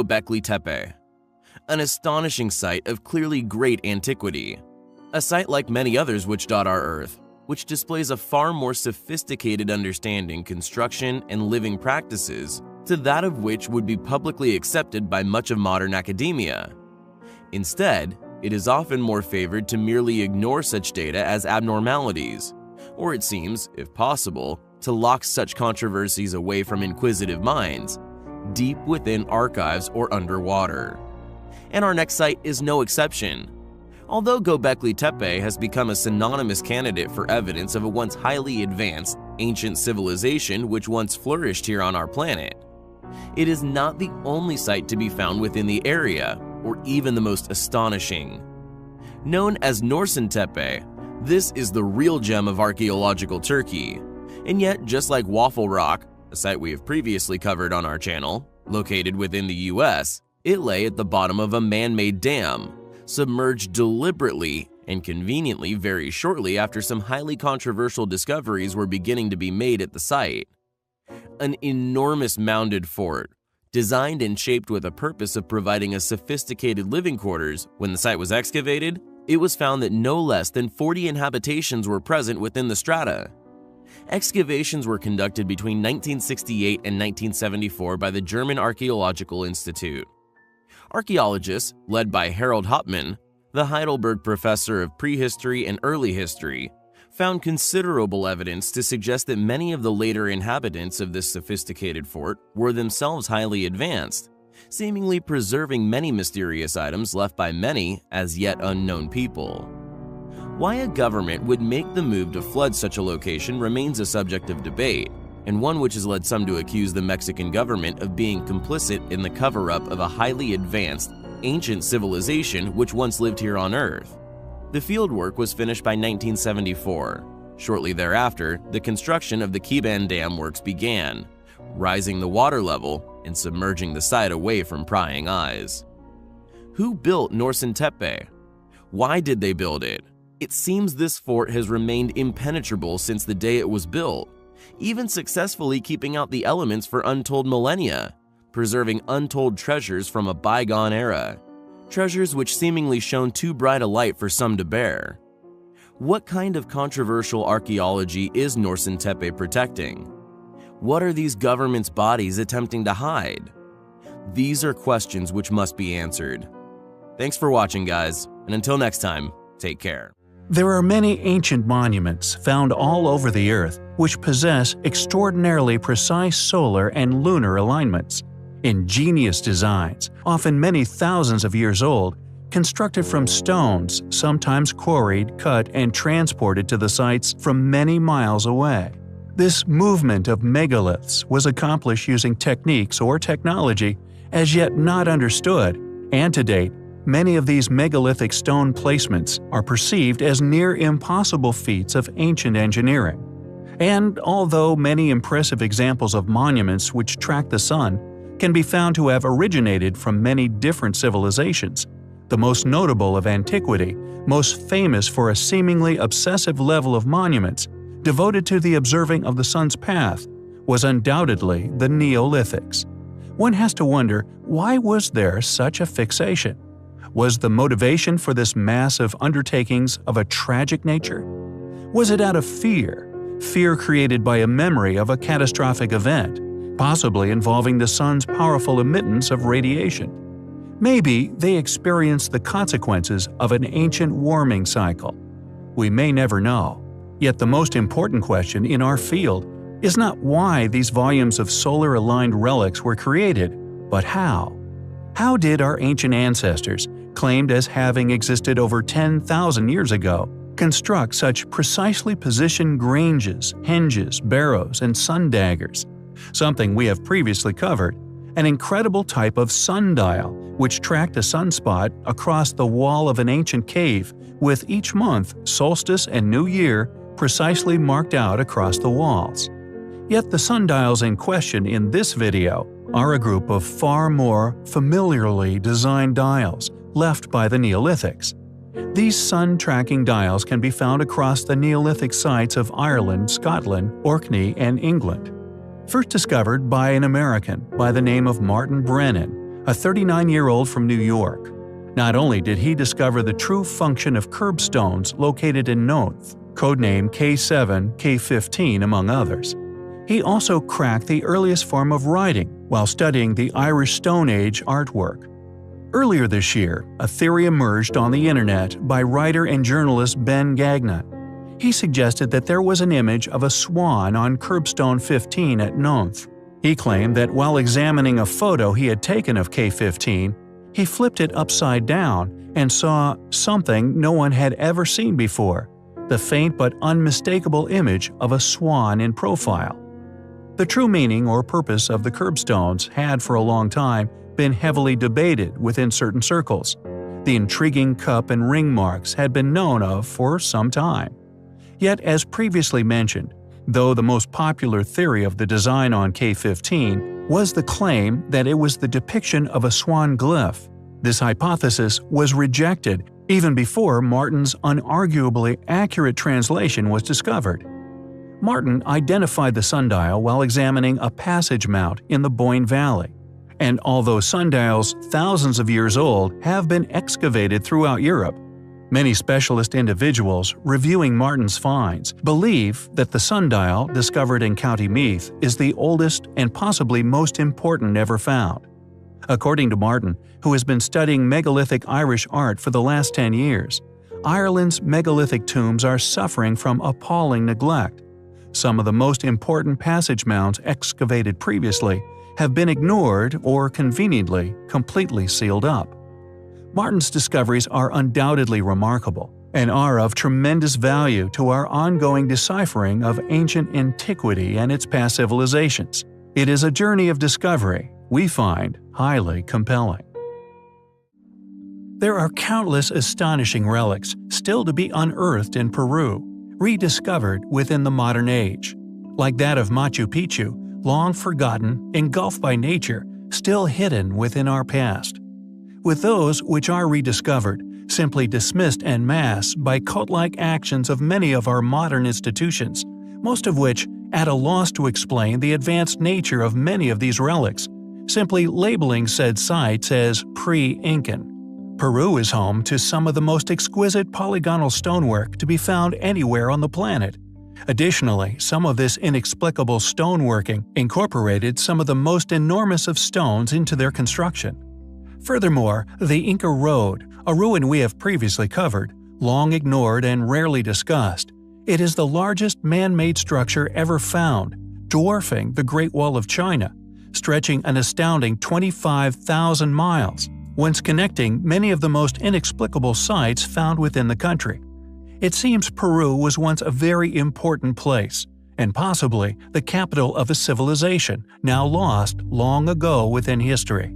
Göbekli Tepe, an astonishing site of clearly great antiquity, a site like many others which dot our Earth, which displays a far more sophisticated understanding, construction, and living practices to that of which would be publicly accepted by much of modern academia. Instead, it is often more favored to merely ignore such data as abnormalities, or it seems, if possible, to lock such controversies away from inquisitive minds, deep within archives or underwater. And our next site is no exception. Although Göbekli Tepe has become a synonymous candidate for evidence of a once highly advanced, ancient civilization which once flourished here on our planet, it is not the only site to be found within the area, or even the most astonishing. Known as Norsen Tepe, this is the real gem of archaeological Turkey, and yet just like Waffle Rock, a site we have previously covered on our channel, located within the US, it lay at the bottom of a man-made dam, submerged deliberately and conveniently very shortly after some highly controversial discoveries were beginning to be made at the site. An enormous mounded fort, designed and shaped with a purpose of providing a sophisticated living quarters. When the site was excavated, it was found that no less than 40 inhabitations were present within the strata. Excavations were conducted between 1968 and 1974 by the German Archaeological Institute. Archaeologists, led by Harold Hauptmann, the Heidelberg professor of prehistory and early history, found considerable evidence to suggest that many of the later inhabitants of this sophisticated fort were themselves highly advanced, seemingly preserving many mysterious items left by many as yet unknown people. Why a government would make the move to flood such a location remains a subject of debate, and one which has led some to accuse the Mexican government of being complicit in the cover-up of a highly advanced, ancient civilization which once lived here on Earth. The fieldwork was finished by 1974. Shortly thereafter, the construction of the Kiban Dam works began, rising the water level and submerging the site away from prying eyes. Who built Norsen Tepe? Why did they build it? It seems this fort has remained impenetrable since the day it was built, even successfully keeping out the elements for untold millennia, preserving untold treasures from a bygone era, treasures which seemingly shone too bright a light for some to bear. What kind of controversial archaeology is Norsen Tepe protecting? What are these governments' bodies attempting to hide? These are questions which must be answered. Thanks for watching, guys, and until next time, take care. There are many ancient monuments found all over the Earth which possess extraordinarily precise solar and lunar alignments. Ingenious designs, often many thousands of years old, constructed from stones, sometimes quarried, cut, and transported to the sites from many miles away. This movement of megaliths was accomplished using techniques or technology as yet not understood, and to date, many of these megalithic stone placements are perceived as near impossible feats of ancient engineering. And although many impressive examples of monuments which track the sun can be found to have originated from many different civilizations, the most notable of antiquity, most famous for a seemingly obsessive level of monuments devoted to the observing of the sun's path, was undoubtedly the Neolithics. One has to wonder, why was there such a fixation? Was the motivation for this massive undertakings of a tragic nature? Was it out of fear created by a memory of a catastrophic event, possibly involving the sun's powerful emittance of radiation? Maybe they experienced the consequences of an ancient warming cycle. We may never know. Yet the most important question in our field is not why these volumes of solar-aligned relics were created, but how. How did our ancient ancestors, claimed as having existed over 10,000 years ago, construct such precisely positioned granges, henges, barrows, and sun daggers? Something we have previously covered, an incredible type of sundial which tracked a sunspot across the wall of an ancient cave with each month, solstice, and new year precisely marked out across the walls. Yet the sundials in question in this video are a group of far more familiarly designed dials left by the Neolithics. These sun-tracking dials can be found across the Neolithic sites of Ireland, Scotland, Orkney, and England. First discovered by an American by the name of Martin Brennan, a 39-year-old from New York. Not only did he discover the true function of curbstones located in Nonth, codename K7, K15 among others, he also cracked the earliest form of writing while studying the Irish Stone Age artwork. Earlier this year, a theory emerged on the internet by writer and journalist Ben Gagnon. He suggested that there was an image of a swan on curbstone 15 at Nonth. He claimed that while examining a photo he had taken of K15, he flipped it upside down and saw something no one had ever seen before, the faint but unmistakable image of a swan in profile. The true meaning or purpose of the curbstones had for a long time been heavily debated within certain circles. The intriguing cup and ring marks had been known of for some time. Yet, as previously mentioned, though the most popular theory of the design on K15 was the claim that it was the depiction of a swan glyph, this hypothesis was rejected even before Martin's unarguably accurate translation was discovered. Martin identified the sundial while examining a passage mount in the Boyne Valley, and although sundials thousands of years old have been excavated throughout Europe, many specialist individuals reviewing Martin's finds believe that the sundial discovered in County Meath is the oldest and possibly most important ever found. According to Martin, who has been studying megalithic Irish art for the last 10 years, Ireland's megalithic tombs are suffering from appalling neglect. Some of the most important passage mounds excavated previously have been ignored or conveniently completely sealed up. Martin's discoveries are undoubtedly remarkable and are of tremendous value to our ongoing deciphering of ancient antiquity and its past civilizations. It is a journey of discovery we find highly compelling. There are countless astonishing relics still to be unearthed in Peru, rediscovered within the modern age. Like that of Machu Picchu, long forgotten, engulfed by nature, still hidden within our past. With those which are rediscovered, simply dismissed en masse by cult-like actions of many of our modern institutions, most of which at a loss to explain the advanced nature of many of these relics, simply labeling said sites as pre-Incan. Peru is home to some of the most exquisite polygonal stonework to be found anywhere on the planet. Additionally, some of this inexplicable stoneworking incorporated some of the most enormous of stones into their construction. Furthermore, the Inca Road, a ruin we have previously covered, long ignored and rarely discussed, it is the largest man-made structure ever found, dwarfing the Great Wall of China, stretching an astounding 25,000 miles, once connecting many of the most inexplicable sites found within the country. It seems Peru was once a very important place, and possibly the capital of a civilization now lost long ago within history.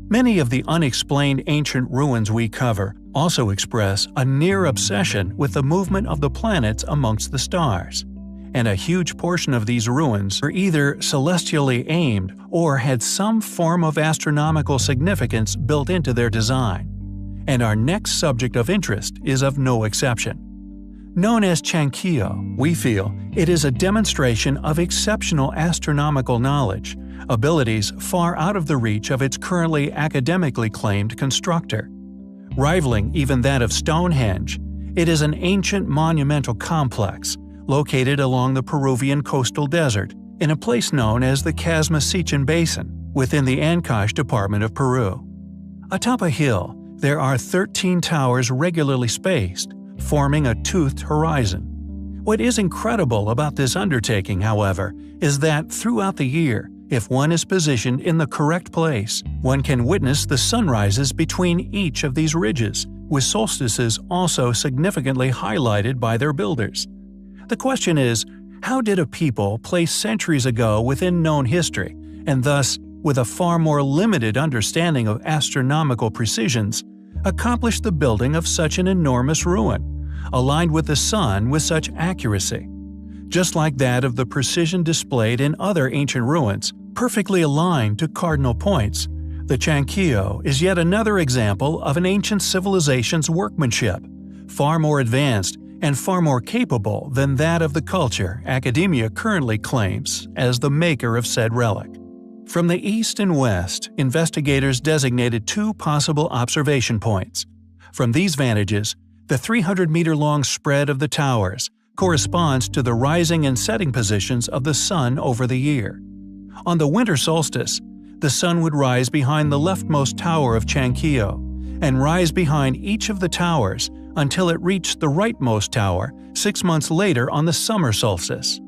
Many of the unexplained ancient ruins we cover also express a near obsession with the movement of the planets amongst the stars, and a huge portion of these ruins are either celestially aimed or had some form of astronomical significance built into their design. And our next subject of interest is of no exception. Known as Chankio, we feel it is a demonstration of exceptional astronomical knowledge, abilities far out of the reach of its currently academically claimed constructor. Rivaling even that of Stonehenge, it is an ancient monumental complex located along the Peruvian coastal desert in a place known as the Casma-Sichin Basin within the Ancash department of Peru. Atop a hill, there are 13 towers regularly spaced, forming a toothed horizon. What is incredible about this undertaking, however, is that throughout the year, if one is positioned in the correct place, one can witness the sunrises between each of these ridges, with solstices also significantly highlighted by their builders. The question is, how did a people placed centuries ago within known history, and thus with a far more limited understanding of astronomical precisions, accomplish the building of such an enormous ruin, aligned with the sun with such accuracy? Just like that of the precision displayed in other ancient ruins, perfectly aligned to cardinal points, the Chankio is yet another example of an ancient civilization's workmanship, far more advanced and far more capable than that of the culture academia currently claims as the maker of said relic. From the east and west, investigators designated 2 possible observation points. From these vantages, the 300-meter-long spread of the towers corresponds to the rising and setting positions of the sun over the year. On the winter solstice, the sun would rise behind the leftmost tower of Chankio, and rise behind each of the towers until it reached the rightmost tower 6 months later on the summer solstice.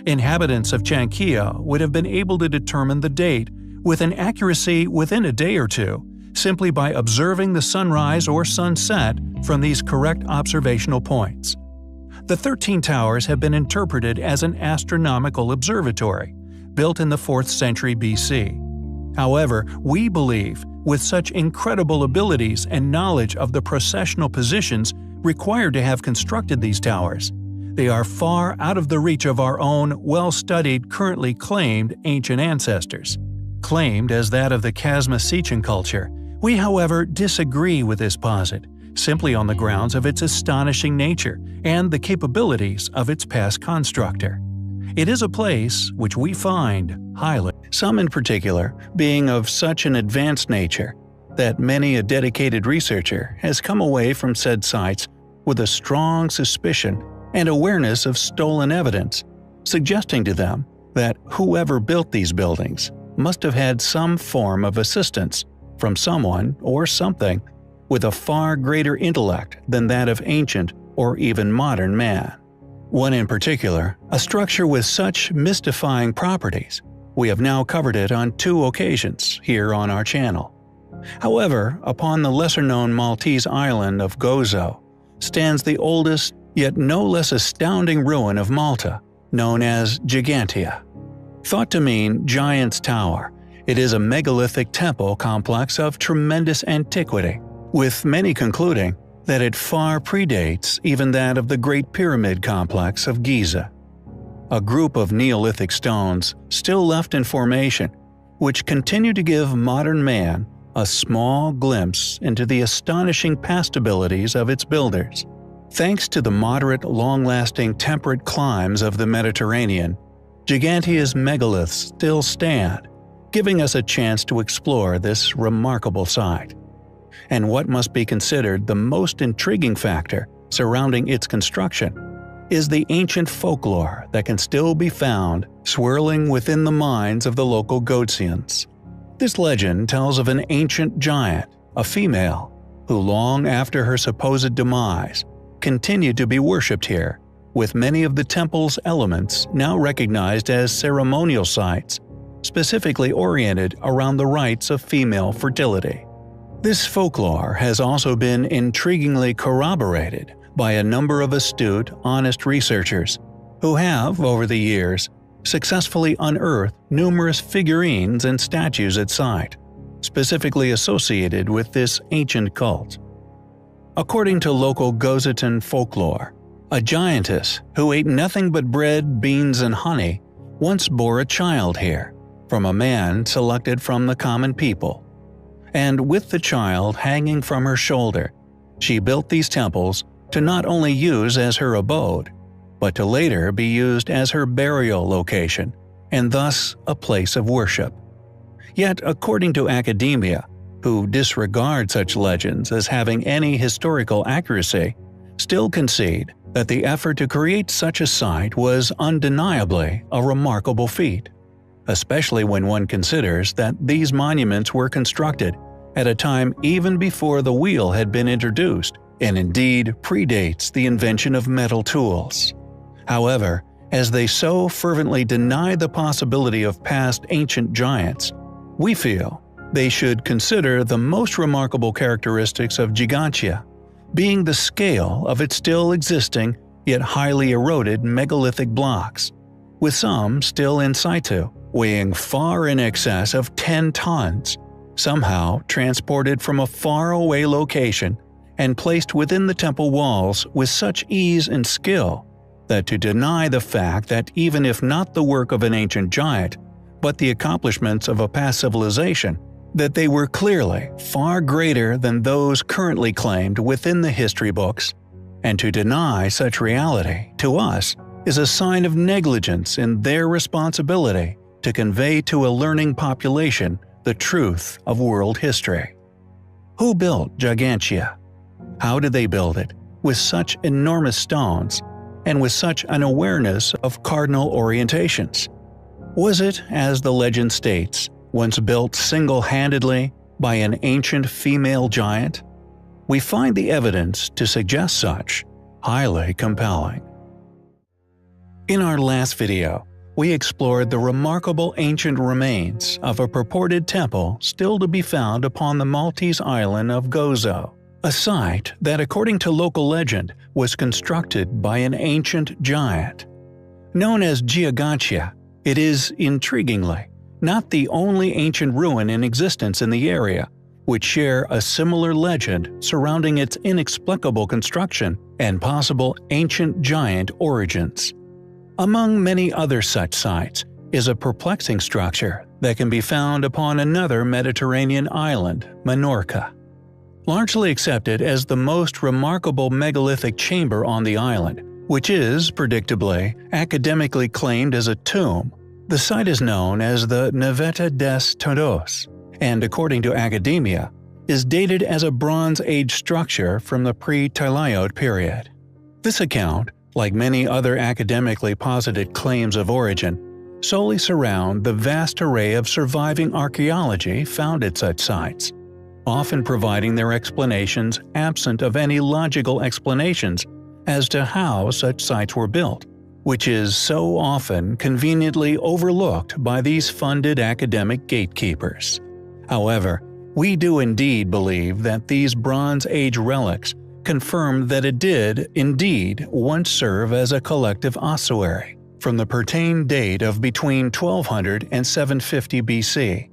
Inhabitants of Chankio would have been able to determine the date with an accuracy within a day or two, simply by observing the sunrise or sunset from these correct observational points. The 13 towers have been interpreted as an astronomical observatory, built in the 4th century BC. However, we believe, with such incredible abilities and knowledge of the precessional positions required to have constructed these towers, they are far out of the reach of our own well-studied, currently claimed ancient ancestors. Claimed as that of the Chasma-Sichan culture, we however disagree with this posit, simply on the grounds of its astonishing nature and the capabilities of its past constructor. It is a place which we find highly, some in particular being of such an advanced nature that many a dedicated researcher has come away from said sites with a strong suspicion and awareness of stolen evidence, suggesting to them that whoever built these buildings must have had some form of assistance from someone or something with a far greater intellect than that of ancient or even modern man. One in particular, a structure with such mystifying properties. We have now covered it on 2 occasions here on our channel. However, upon the lesser-known Maltese island of Gozo stands the oldest yet no less astounding ruin of Malta, known as Gigantia. Thought to mean Giant's Tower, it is a megalithic temple complex of tremendous antiquity, with many concluding that it far predates even that of the Great Pyramid complex of Giza. A group of Neolithic stones still left in formation, which continue to give modern man a small glimpse into the astonishing past abilities of its builders. Thanks to the moderate, long-lasting temperate climes of the Mediterranean, Gigantia's megaliths still stand, giving us a chance to explore this remarkable site. And what must be considered the most intriguing factor surrounding its construction is the ancient folklore that can still be found swirling within the minds of the local Gozians. This legend tells of an ancient giant, a female, who long after her supposed demise continued to be worshipped here, with many of the temple's elements now recognized as ceremonial sites, specifically oriented around the rites of female fertility. This folklore has also been intriguingly corroborated by a number of astute, honest researchers who have, over the years, successfully unearthed numerous figurines and statues at site, specifically associated with this ancient cult. According to local Gozitan folklore, a giantess who ate nothing but bread, beans, and honey once bore a child here, from a man selected from the common people. And with the child hanging from her shoulder, she built these temples to not only use as her abode, but to later be used as her burial location, and thus a place of worship. Yet, according to academia, who disregard such legends as having any historical accuracy, still concede that the effort to create such a site was undeniably a remarkable feat, especially when one considers that these monuments were constructed at a time even before the wheel had been introduced, and indeed predates the invention of metal tools. However, as they so fervently deny the possibility of past ancient giants, we feel they should consider the most remarkable characteristics of Gigantia being the scale of its still existing yet highly eroded megalithic blocks, with some still in situ, weighing far in excess of 10 tons, somehow transported from a faraway location and placed within the temple walls with such ease and skill that to deny the fact that even if not the work of an ancient giant, but the accomplishments of a past civilization, that they were clearly far greater than those currently claimed within the history books, and to deny such reality to us is a sign of negligence in their responsibility to convey to a learning population the truth of world history. Who built Gigantia? How did they build it, with such enormous stones, and with such an awareness of cardinal orientations? Was it, as the legend states, once built single-handedly by an ancient female giant? We find the evidence to suggest such highly compelling. In our last video, we explored the remarkable ancient remains of a purported temple still to be found upon the Maltese island of Gozo, a site that, according to local legend, was constructed by an ancient giant. Known as Gigantia, it is, intriguingly, not the only ancient ruin in existence in the area, which share a similar legend surrounding its inexplicable construction and possible ancient giant origins. Among many other such sites is a perplexing structure that can be found upon another Mediterranean island, Minorca. Largely accepted as the most remarkable megalithic chamber on the island, which is, predictably, academically claimed as a tomb, the site is known as the Naveta des Todos, and according to academia, is dated as a Bronze Age structure from the pre-Ptolemy period. This account, like many other academically posited claims of origin, solely surround the vast array of surviving archaeology found at such sites, often providing their explanations absent of any logical explanations as to how such sites were built, which is so often conveniently overlooked by these funded academic gatekeepers. However, we do indeed believe that these Bronze Age relics confirm that it did, indeed, once serve as a collective ossuary, from the pertained date of between 1200 and 750 BC.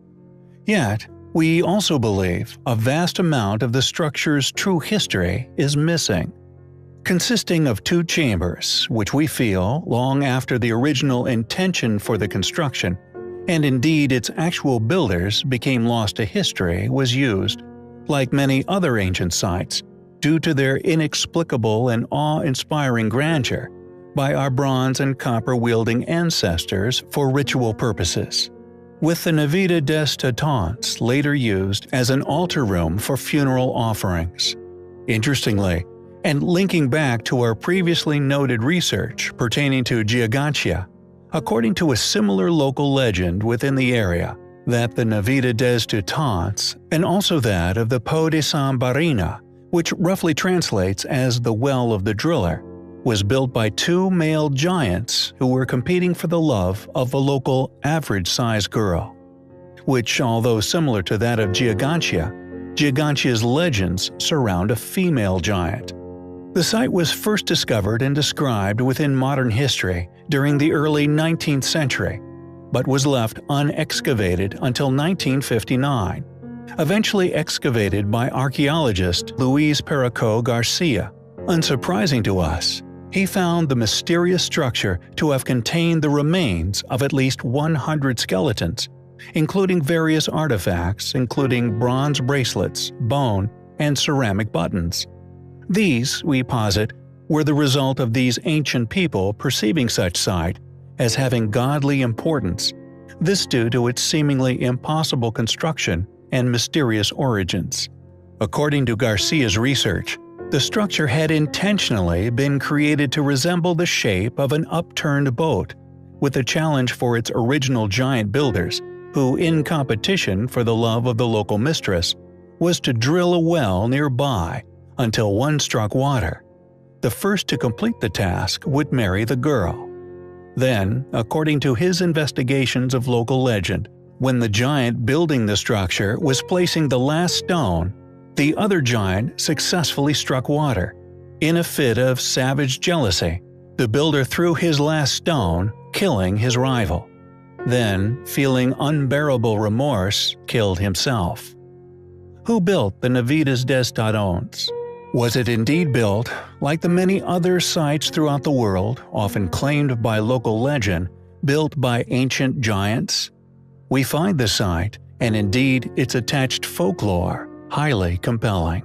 Yet, we also believe a vast amount of the structure's true history is missing. Consisting of two chambers, which we feel, long after the original intention for the construction, and indeed its actual builders became lost to history, was used, like many other ancient sites, due to their inexplicable and awe-inspiring grandeur, by our bronze and copper-wielding ancestors for ritual purposes, with the Naveta des Todos later used as an altar room for funeral offerings. Interestingly, and linking back to our previously noted research pertaining to Gigantia, according to a similar local legend within the area, that the Naveta des Todos, and also that of the Po de San Barina, which roughly translates as the Well of the Driller, was built by two male giants who were competing for the love of a local average-sized girl, which, although similar to that of Gigantia's legends surround a female giant. The site was first discovered and described within modern history during the early 19th century, but was left unexcavated until 1959. Eventually excavated by archaeologist Luis Perico Garcia. Unsurprising to us, he found the mysterious structure to have contained the remains of at least 100 skeletons, including various artifacts including bronze bracelets, bone, and ceramic buttons. These, we posit, were the result of these ancient people perceiving such site as having godly importance, this due to its seemingly impossible construction and mysterious origins. According to Garcia's research, the structure had intentionally been created to resemble the shape of an upturned boat, with a challenge for its original giant builders, who, in competition for the love of the local mistress, was to drill a well nearby until one struck water. The first to complete the task would marry the girl. Then, according to his investigations of local legend, when the giant building the structure was placing the last stone, the other giant successfully struck water. In a fit of savage jealousy, the builder threw his last stone, killing his rival. Then, feeling unbearable remorse, killed himself. Who built the Naveta des Todos? Was it indeed built, like the many other sites throughout the world, often claimed by local legend, built by ancient giants? We find the site, and indeed its attached folklore, highly compelling.